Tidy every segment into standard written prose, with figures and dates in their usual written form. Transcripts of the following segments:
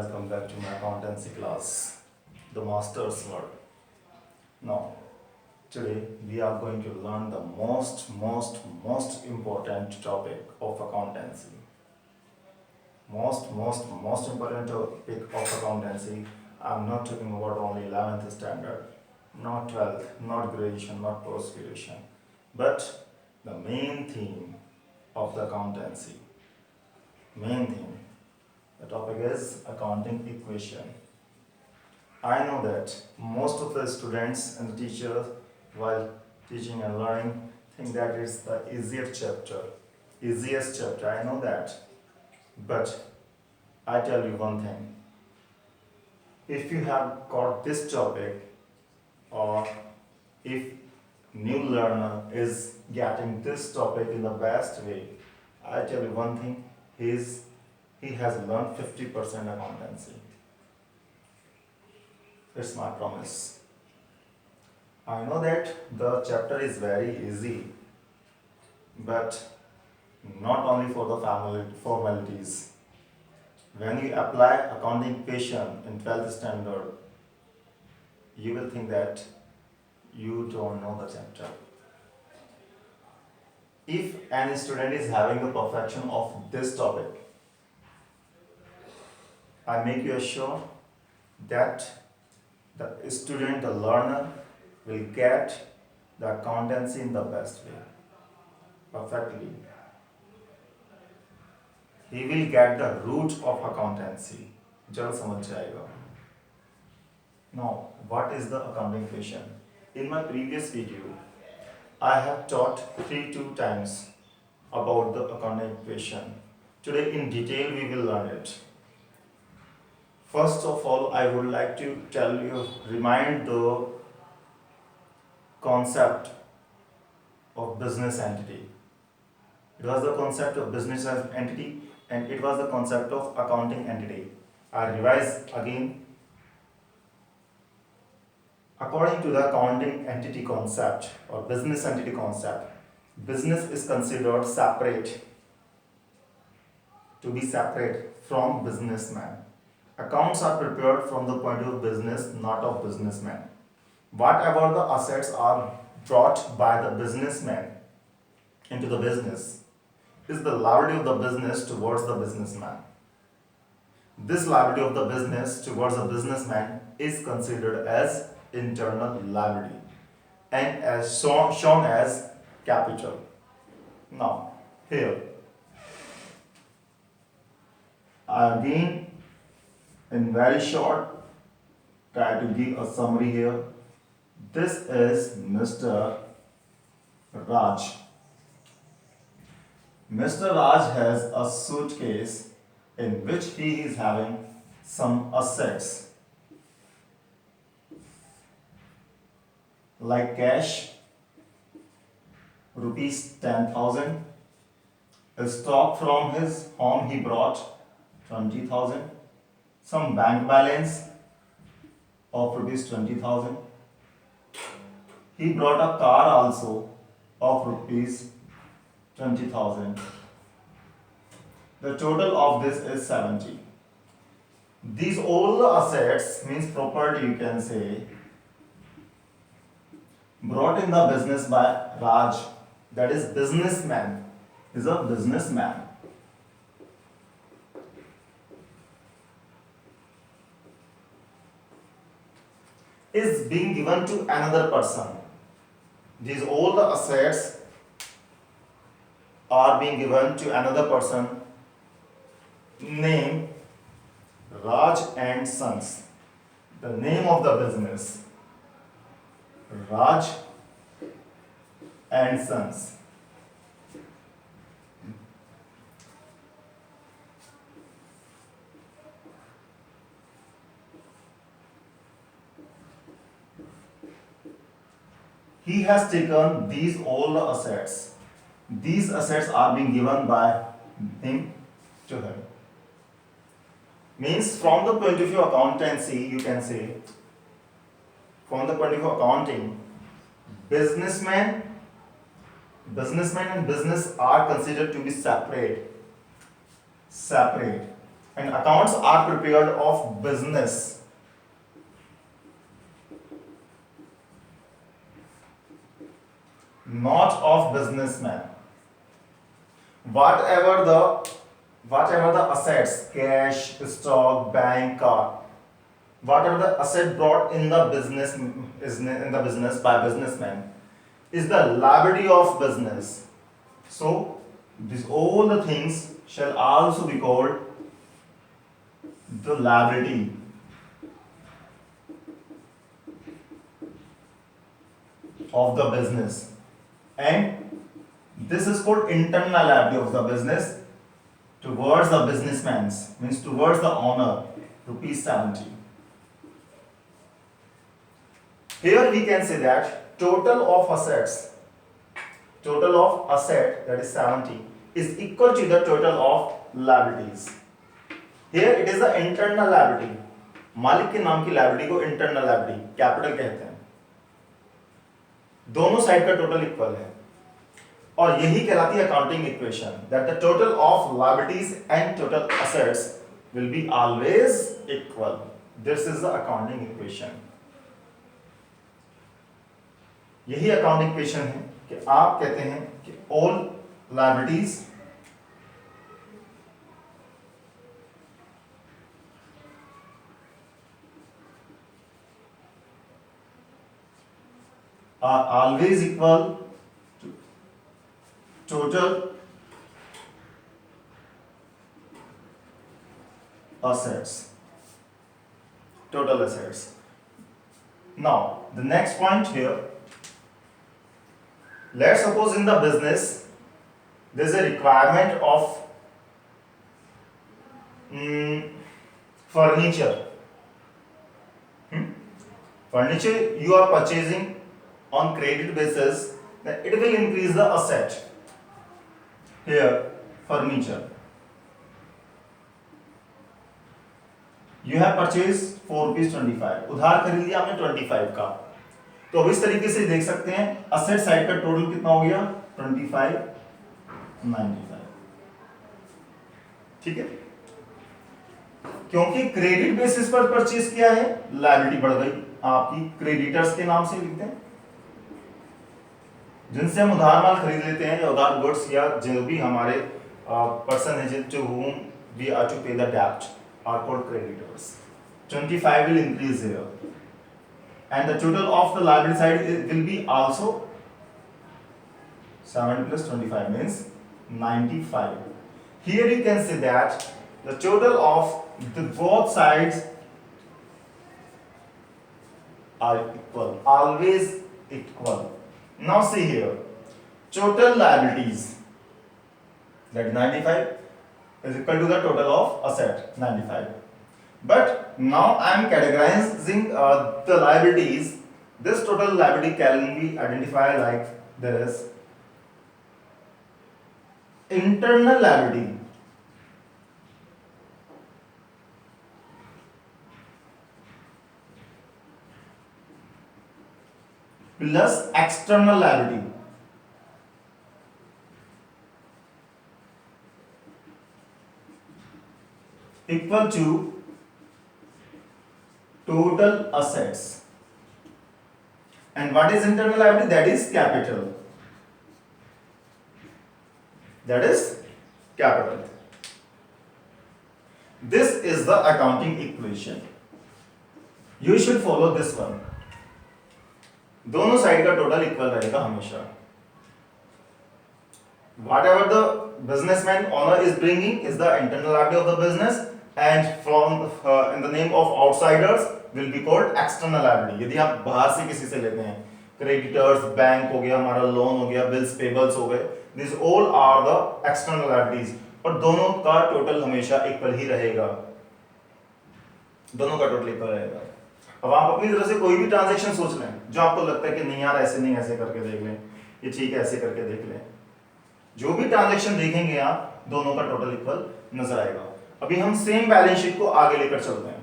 welcome back to my accountancy class, the master's world. Now, today we are going to learn the most important topic of accountancy. Most important topic of accountancy. I'm not talking about only 11th standard, not 12th, not graduation, not post graduation, but the main theme of the accountancy. Main theme. The topic is accounting equation. I know that most of the students and the teachers, while teaching and learning, think that it's the easiest chapter. I know that, but I tell you one thing: if you have got this topic, or if new learner is getting this topic in the best way, I tell you one thing: he has learned 50% accountancy. It's my promise. I know that the chapter is very easy, but not only for the formalities. When you apply accounting equation in 12th standard, you will think that you don't know the chapter. If any student is having the perfection of this topic, I make you assure that the student, the learner, will get the accountancy in the best way, perfectly. He will get the root of accountancy. जल्द समझ जाएगा. Now, what is the accounting equation? In my previous video, I have taught 2 times about the accounting equation. Today, in detail, we will learn it. First of all, I would like to remind the concept of business entity. It was the concept of business entity and it was the concept of accounting entity. I revise again. According to the accounting entity concept or business entity concept, business is considered to be separate from businessman. Accounts are prepared from the point of view of business, not of businessman. Whatever the assets are brought by the businessman into the business is the liability of the business towards the businessman. This liability of the business towards the businessman is considered as internal liability and as shown as capital. Now, here, again, in very short, try to give a summary here. This is Mr. Raj. Mr. Raj has a suitcase in which he is having some assets like cash, rupees 10,000. A stock from his home he brought 20,000. Some bank balance of rupees 20,000. He brought a car also of rupees 20,000. The total of this is 70. These all the assets means property, you can say, brought in the business by Raj, that is businessman, is a businessman. Is being given to another person. These all the assets are being given to another person named Raj and Sons. The name of the business, Raj and Sons. He has taken these all the assets. These assets are being given by him to him. Means from the point of view of accountancy, you can say, from the point of view of accounting, businessman and business are considered to be separate. and accounts are prepared of business, not of businessman. Whatever the assets, cash, stock, bank, car, whatever the asset brought in the business is in the business by businessman is the liability of business. So these all the things shall also be called the liability of the business, and this is called internal liability of the business towards the businessman's, means towards the owner, rupees 70. Here we can say that total of assets, total of asset, that is 70, is equal to the total of liabilities. Here it is the internal liability. मालिक के नाम की liability को internal liability, capital कहते हैं. दोनों side का total equal है, और यही कहलाती है accounting equation, that the total of liabilities and total assets will be always equal. This is the accounting equation. यही अकाउंटिंग इक्वेशन है कि आप कहते हैं कि all liabilities are always equal to total assets. Total assets. Now, the next point here. Let's suppose in the business there is a requirement of furniture. Furniture you are purchasing on credit basis, then it will increase the asset. Here, furniture. You have purchased ₹4.25. उधार खरीद लिया आपने 25 का. तो अब इस तरीके से देख सकते हैं असेट साइड का टोटल कितना हो गया 25.95. ठीक है, क्योंकि क्रेडिट बेसिस पर परचेज किया है, लायबिलिटी बढ़ गई आपकी. क्रेडिटर्स के नाम से लिखते हैं, जिनसे हम उधार माल खरीद लेते हैं या उधार गुड्स, या जो भी हमारे पर्सन है to whom we are to pay the debt are called creditors. 25 will increase here, and the total of the liability side will be also 7 plus 25 means 95. Here you can say that the total of the both sides are equal, always equal. Now see here, total liabilities, that 95 is equal to the total of asset 95. But now I am categorizing the liabilities. This total liability can be identified like this: internal liability, plus external liability. Equal to total assets. And what is internal liability? That is capital. That is capital. This is the accounting equation. You should follow this one. दोनों side का total equal रहेगा हमेशा. Whatever the businessman owner is bringing is the internal liability of the business, and from in the name of outsiders will be called external liability. यदि आप बाहर से किसी से लेते हैं, creditors, बैंक हो गया, हमारा लोन हो गया, bills payables हो गए, these all are the external liabilities. और दोनों का टोटल हमेशा इक्वल ही रहेगा. दोनों का टोटल इक्वल रहेगा. अब आप अपनी तरफ से कोई भी ट्रांजैक्शन सोच लें जो आपको लगता है कि नहीं यार ऐसे नहीं, ऐसे करके देख लें, ये ठीक है, ऐसे करके देख लें. जो भी ट्रांजैक्शन देखेंगे आप, दोनों का टोटल इक्वल नजर आएगा. अभी हम सेम बैलेंस शीट को आगे लेकर चलते हैं.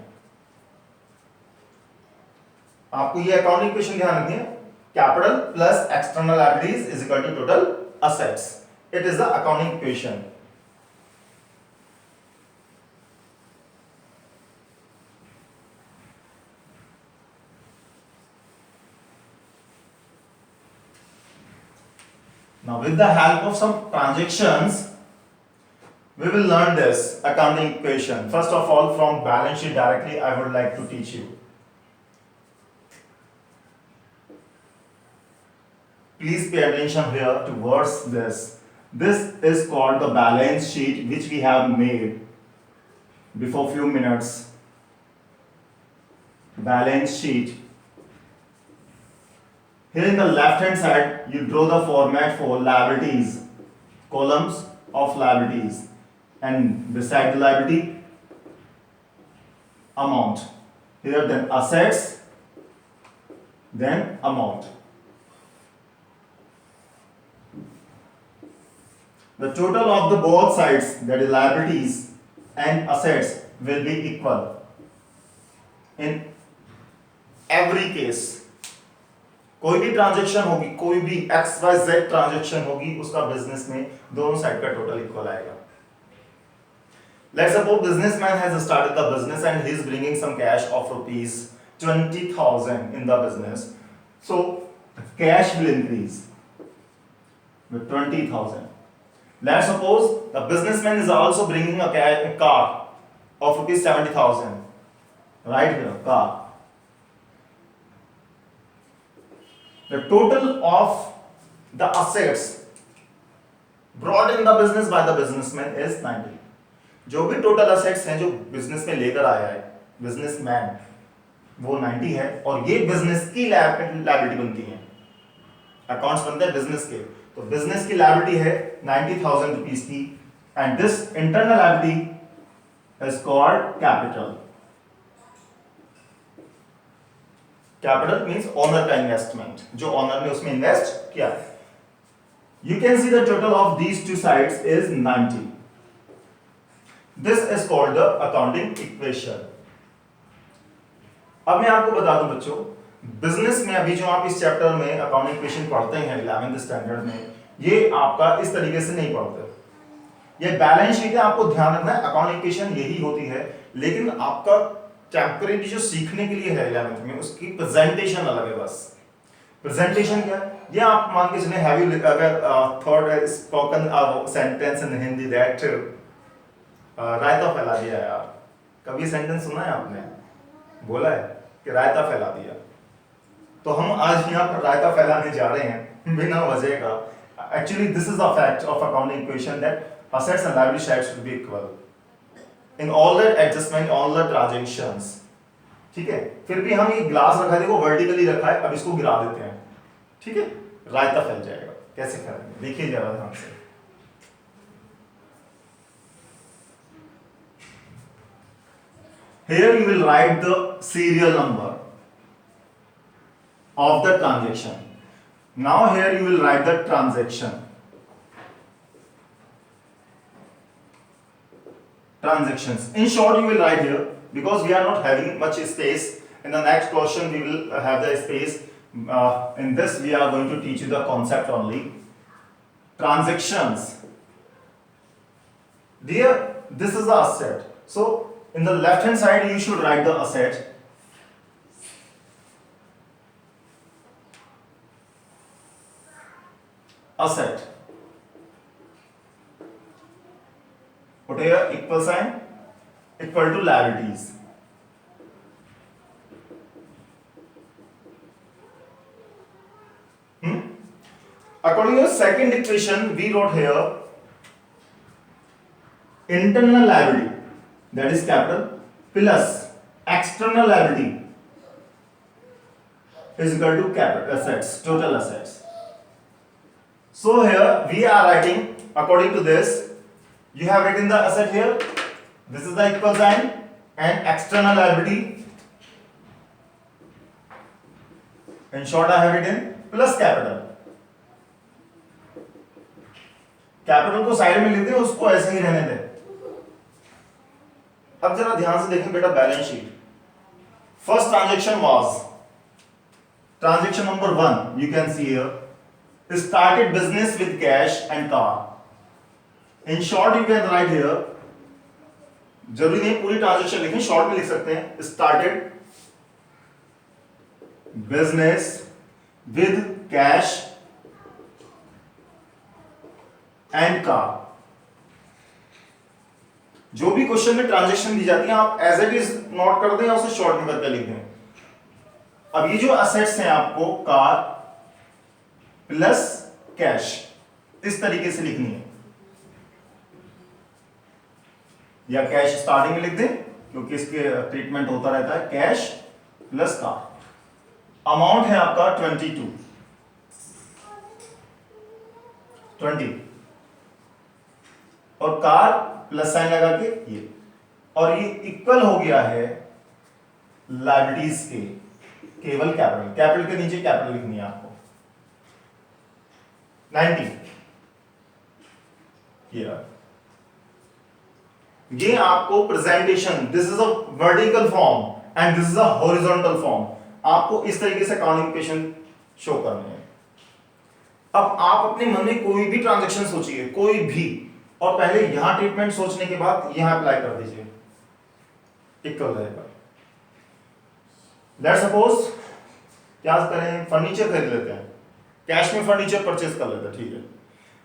आपको ये अकाउंटिंग इक्वेशन ध्यान रखिए. Capital plus external liabilities is equal to total assets. It is the accounting equation. Now with the help of some transactions we will learn this accounting equation. First of all, from balance sheet directly I would like to teach you. Please pay attention here towards this. This is called the balance sheet which we have made before few minutes. Balance sheet. Here in the left hand side you draw the format for liabilities, columns of liabilities, and beside the liability amount. Here then assets, then amount. The total of the both sides, that is liabilities and assets, will be equal in every case. कोई भी transaction होगी, कोई भी XYZ transaction होगी, उसका business में दोनों side का टोटल इक्वल आएगा. Let's suppose businessman has started the business and he is bringing some cash of rupees 20,000 in the business. So cash will increase with 20,000. Let's suppose the businessman is also bringing a car of rupees 70,000. Right here, car. The total of the assets brought in the business by the businessman is 90. जो भी total assets हैं जो business में लेकर आया है businessman, वो 90 है, और ये बिजनेस की लायबिलिटी बनती है. अकाउंट्स बनते हैं बिजनेस के, तो बिजनेस की लायबिलिटी है 90,000 रुपीस की, and this internal liability is called capital. Capital means owner का इन्वेस्टमेंट, जो ओनर ने उसमें इन्वेस्ट किया है. You can see the total of these two sides is 90. This is called the accounting equation. अब मैं आपको बता दूं बच्चों, बिजनेस में अभी जो आप इस चैप्टर में अकाउंटिंग इक्वेशन पढ़ते हैं 11th स्टैंडर्ड में, ये आपका इस तरीके से नहीं पढ़ते. ये बैलेंस शीट है, आपको ध्यान रखना है अकाउंटिंग इक्वेशन यही होती है, लेकिन आपका टेम्परेरी जो सीखने के लिए है 11th में, उसकी प्रेजेंटेशन अलग है. बस प्रेजेंटेशन क्या है, ये आप मान के चले, have you ever thought spoken sentence in Hindi that रायता फैला दिया यार. कभी सेंटेंस सुना है आपने? बोला है कि रायता फैला दिया. तो हम आज यहाँ पर रायता फैलाने जा रहे हैं बिना वजह का. Actually this is the fact of accounting equation that assets and liability sides should be equal in all the adjustment, all the transactions. ठीक है, फिर भी हम ये ग्लास रखा है, देखो वर्टिकली रखा है, अब इसको गिरा देते हैं. ठीक है, रायता फैल जाएगा. कैसे फैलेंगे देखिए जरा ध्यान से. Here you will write the serial number of the transaction. Now here you will write the transaction. Transactions. In short, you will write here, because we are not having much space. In the next question, we will have the space. In this, we are going to teach you the concept only. Transactions. Dear, this is the asset. So, in the left hand side, you should write the asset. Asset. Put here equal sign, equal to liabilities. According to the second equation, we wrote here internal liability, that is capital, plus external liability is equal to capital assets, total assets. So here we are writing according to this. You have written the asset here. This is the equal sign, and external liability. In short, I have written plus capital. Capital को side में लिख दे, उसको ऐसे ही रहने दे. अब जरा ध्यान से देखें बेटा balance sheet. First transaction was transaction number 1. You can see here, started business with cash and car. In short, you can write here, जरूरी नहीं पूरी ट्रांजैक्शन लिखें, शॉर्ट में लिख सकते हैं. Started business with cash and car. जो भी क्वेश्चन में ट्रांजेक्शन दी जाती है आप एज इट इज नोट कर दें या उसे शॉर्ट में करके लिख दें। अब ये जो असेट्स हैं आपको कार प्लस कैश इस तरीके से लिखनी है, या कैश स्टार्टिंग में लिख दें क्योंकि इसके ट्रीटमेंट होता रहता है, कैश प्लस कार। अमाउंट है आपका 20 और कार प्लस साइन लगा के ये, और ये इक्वल हो गया है लायबिलिटीज के केवल कैपिटल। कैपिटल के नीचे कैपिटल लिखनी है आपको 90। ये आपको presentation, this is a vertical form and this is a horizontal form, आपको इस तरीके से अकाउंटिंग इक्वेशन शो करने हैं। अब आप अपने मन में कोई भी ट्रांजैक्शन सोचिए, कोई भी, और पहले यहां ट्रीटमेंट सोचने के बाद यहां अप्लाई कर दीजिए, इक्वल रहेगा। लेट्स सपोज क्या करें, फर्नीचर खरीद लेते हैं, कैश में फर्नीचर परचेज कर लेते हैं, ठीक है।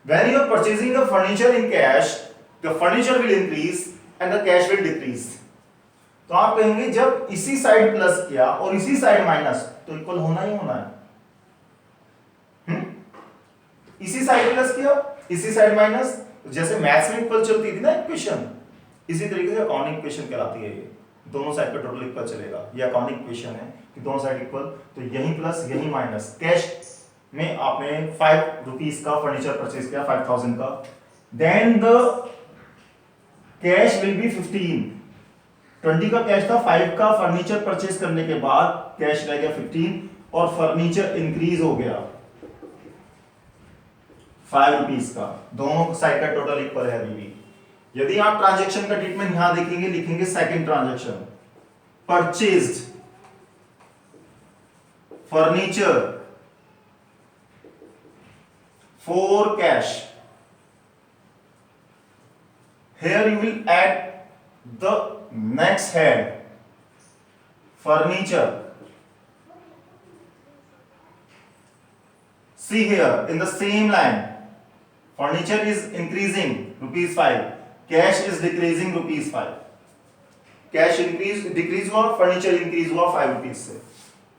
When you are purchasing the furniture in cash, the furniture will increase and the cash will decrease. तो आप कहेंगे जब इसी साइड प्लस किया और इसी साइड माइनस तो इक्वल होना ही होना है। इसी साइड प्लस किया इसी साइड माइनस, जैसे मैथ्स में इक्वल चलती थी ना इक्वेशन, इसी तरीके से अकाउंटिंग इक्वेशन कहलाती है ये। दोनों साइड पे टोटल इक्वल चलेगा, ये अकाउंटिंग इक्वेशन है कि दोनों साइड इक्वल, तो यही प्लस यही माइनस। कैश में आपने 5 रुपीस का फर्नीचर परचेज किया 5000 का, then the cash will be 15। 20 का कैश था, 5 का फर्नीचर परचेज करने के बाद कैश रह गया 15 और फर्नीचर इंक्रीज हो गया 5 रुपीस का। दोनों साइड का टोटल इक्वल है अभी भी। यदि आप ट्रांजैक्शन का ट्रीटमेंट यहां देखेंगे, लिखेंगे second transaction, purchased furniture for cash. Here you will add the next head, furniture. See here in the same line, furniture is increasing ₹5, cash is decreasing ₹5. Cash decrease हुआ, furniture increase हुआ 5 rupees से।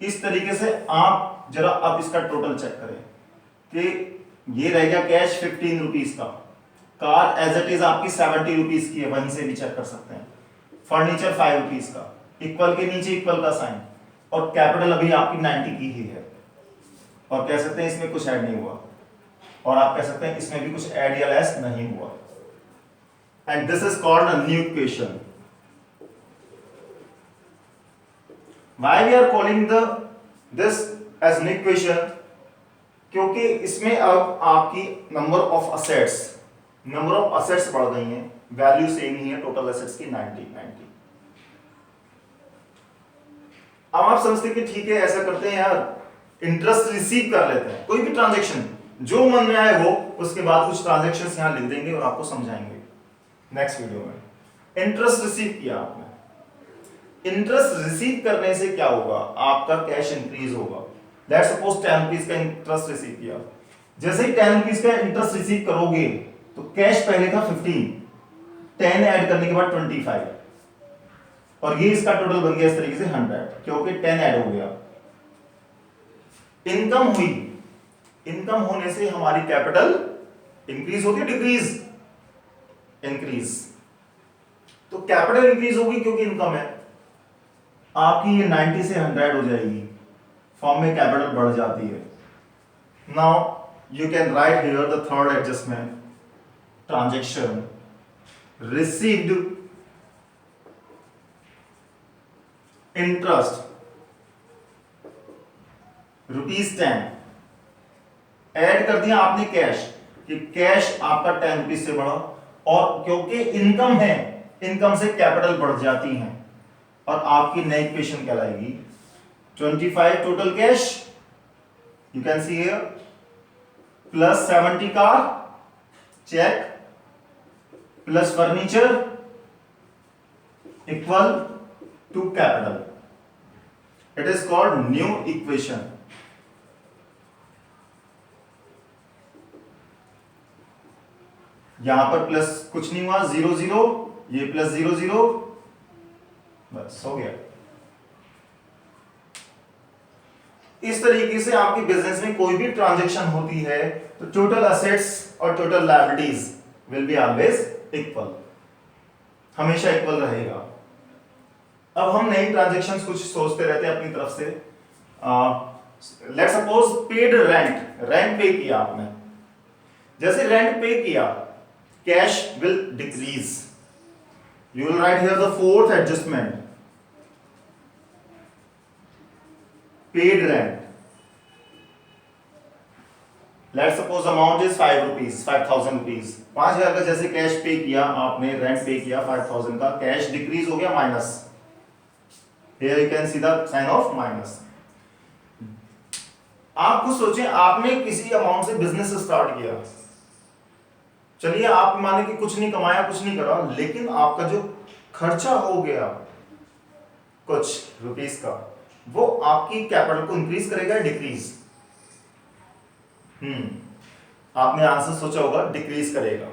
इस तरीके से आप जरा अब इसका टोटल चेक करें कि ये रह गया कैश 15 रुपीज का, कार एज इट इज आपकी 70 रुपीज की है, वहीं से भी चेक कर सकते हैं। फर्नीचर 5 रुपीज का, इक्वल के नीचे इक्वल का साइन, और कैपिटल अभी आपकी 90 की ही है, और कह सकते हैं इसमें कुछ ऐड नहीं हुआ, और आप कह सकते हैं इसमें भी कुछ ऐड या लेस नहीं हुआ। And this is called a new equation. Why we are calling this as new equation? क्योंकि इसमें अब आपकी नंबर ऑफ असेट्स बढ़ गई हैं, वैल्यू सेम ही है टोटल असेट्स की 90। अब आप समझते कि ठीक है ऐसा करते हैं यार, इंटरेस्ट रिसीव कर लेते हैं, कोई भी ट्रांजैक्शन जो मन में आए वो, उसके बाद कुछ ट्रांजैक्शंस यहां लिख देंगे और आपको समझाएंगे नेक्स्ट वीडियो में। इंटरेस्ट रिसीव किया आपने, इंटरेस्ट रिसीव करने से क्या होगा, आपका कैश इंक्रीज होगा। लेट्स सपोज 10 रुपीज का इंटरेस्ट रिसीव किया, जैसे ही 10 रुपीज का इंटरेस्ट रिसीव करोगे तो कैश पहले था 15, 10 ऐड करने के बाद 25, और ये इसका टोटल बन गया इस तरीके से 100, क्योंकि 10 ऐड हो गया। इनकम हुई, इनकम होने से हमारी कैपिटल इंक्रीज होगी, डिक्रीज, इंक्रीज। तो कैपिटल इंक्रीज होगी क्योंकि इनकम है, आपकी ये 90 से 100 हो जाएगी, फॉर्म में कैपिटल बढ़ जाती है। Now you can write here the third adjustment, transaction received interest ₹10, add कर दिया आपने कैश, कि कैश आपका 10 रुपीज से बढ़ा, और क्योंकि इनकम है, इनकम से कैपिटल बढ़ जाती है, और आपकी नई इक्वेशन कहलाएगी 25 total cash, you can see here, plus 70 car check, plus furniture equal to capital. It is called new equation. यहां पर प्लस कुछ नहीं हुआ, 0 0, ये प्लस 0 0, बस हो गया। इस तरीके से आपकी बिजनेस में कोई भी ट्रांजैक्शन होती है तो टोटल असेट्स और total liabilities will be always equal, हमेशा इक्वल रहेगा। अब हम नई ट्रांजैक्शंस कुछ सोचते रहते हैं अपनी तरफ से। Let's suppose paid rent, rent पे किया आपने, जैसे रेंट पे किया cash will decrease, you will write here the fourth adjustment, paid rent, let's suppose amount is 5 rupees, 5000 rupees, 5000 का जैसे कैश पे किया आपने, रेंट पे किया 5000 का, कैश डिक्रीज हो गया minus, here you can see the sign of minus. आप कुछ सोचें, आपने किसी अमाउंट से बिजनेस स्टार्ट किया, चलिए आप माने कि कुछ नहीं कमाया, कुछ नहीं करा, लेकिन आपका जो खर्चा हो गया कुछ रुपीस का, वो आपकी कैपिटल को इंक्रीज करेगा, डिक्रीज? आपने आंसर सोचा होगा डिक्रीज करेगा,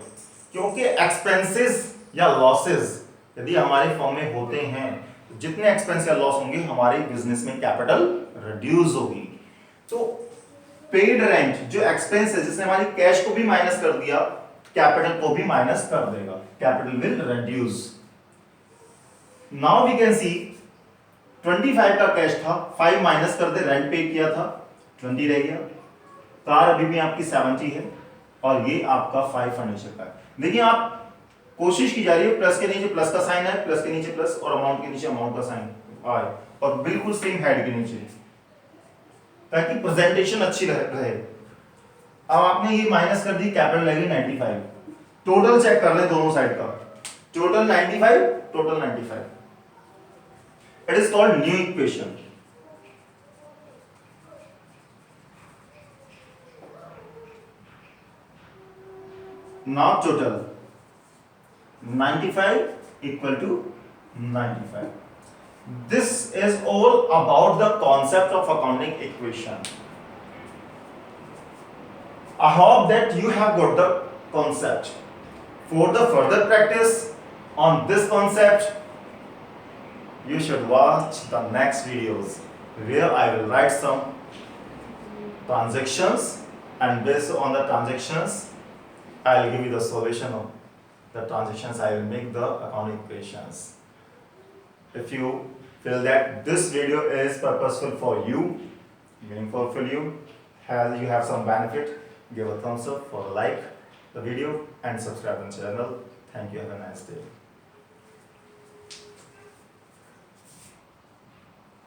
क्योंकि एक्सपेंसेस या लॉसेस यदि हमारे फॉर्म में होते हैं तो जितने एक्सपेंस या लॉस होंगे हमारे बिजनेस में कैपिटल रिड्यूस होगी। तो पेड रेंट जो एक्सपेंस है, जिसने हमारी कैश को भी माइनस कर दिया, कैपिटल को भी माइनस कर देगा, capital will reduce. Now we can see 25 का कैश था, 5 माइनस कर दे, रेंट पे किया था, 20 रह गया, कार अभी भी आपकी 70 है और ये आपका 5 फर्नीचर का है। देखिए आप कोशिश की जा रही है, प्लस के नीचे प्लस का साइन है, प्लस के नीचे प्लस और अमाउंट के नीचे अमाउंट का साइन आए, और बिल्कुल सेम हेड के नीचे, ताकि प्रेजेंटेशन अच्छी रहे। अब आपने ये माइनस कर दी, कैपिटल लगी 95, टोटल चेक कर ले दोनों साइड का, total 95, total 95, it is called new equation. Now total 95 equal to 95. This is all about the concept of accounting equation. I hope that you have got the concept. For the further practice on this concept, you should watch the next videos where I will write some transactions, and based on the transactions I'll give you the solution of the transactions. I will make the accounting equations. If you feel that this video is purposeful for you, meaningful for you, as you have some benefit, give a thumbs up, for like the video and subscribe to the channel. Thank you. Have a nice day.